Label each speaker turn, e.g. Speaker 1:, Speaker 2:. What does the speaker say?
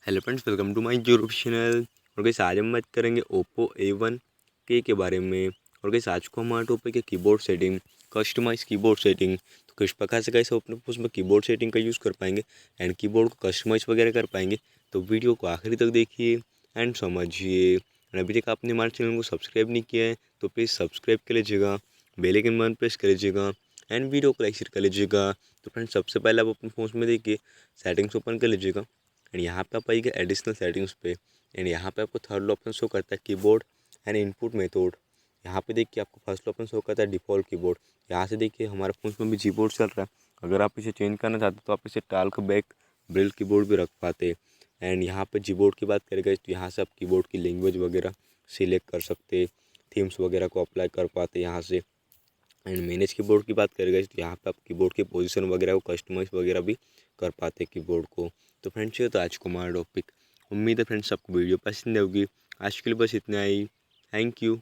Speaker 1: Hello friends, welcome to my YouTube channel. और guys आज हम बात करेंगे ओप्पो A1 के बारे में। और गाइस आज को हमारा टॉपिक है keyboard setting, customize keyboard setting. तो किस प्रकार से गाइस अपने उसमें कीबोर्ड सेटिंग का यूज़ कर पाएंगे एंड कीबोर्ड को कस्टमाइज वगैरह कर पाएंगे। तो वीडियो को आखिरी तक देखिए एंड समझिए। और अभी तक आपने हमारे चैनल को सब्सक्राइब नहीं किया है तो प्लीज़ सब्सक्राइब कर लीजिएगा, बेल आइकन बटन प्रेस कर लीजिएगा एंड वीडियो को लाइक शेयर कर लीजिएगा। तो फ्रेंड्स सबसे पहले आप अपने फ़ोन में देखिए सेटिंग्स ओपन कर लीजिएगा एंड यहाँ पे आप आइएगा एडिशनल सेटिंग्स पे एंड यहाँ पे आपको थर्ड ऑप्शन शो करता है कीबोर्ड एंड इनपुट मेथड। यहाँ पे देखिए आपको फर्स्ट ऑप्शन शो करता है डिफ़ॉल्ट कीबोर्ड। यहाँ से देखिए हमारे फोन में भी कीबोर्ड चल रहा है। अगर आप इसे चेंज करना चाहते तो आप इसे टाल्क बैक ब्रिल कीबोर्ड भी रख पाते। एंड यहाँ पे कीबोर्ड की बात करेंगे तो यहाँ से आप कीबोर्ड की लैंग्वेज वगैरह सिलेक्ट कर सकते, थीम्स वगैरह को अप्लाई कर पाते यहाँ से। एंड मैनेज कीबोर्ड की बात करेंगे तो यहाँ पे आप कीबोर्ड की पोजीशन वगैरह को कस्टमाइज वगैरह भी कर पाते हैं कीबोर्ड को। तो फ्रेंड्स ये तो आज को हमारा टॉपिक। उम्मीद है फ्रेंड्स आपको वीडियो पसंद होगी। आज के लिए बस इतना ही। Thank you.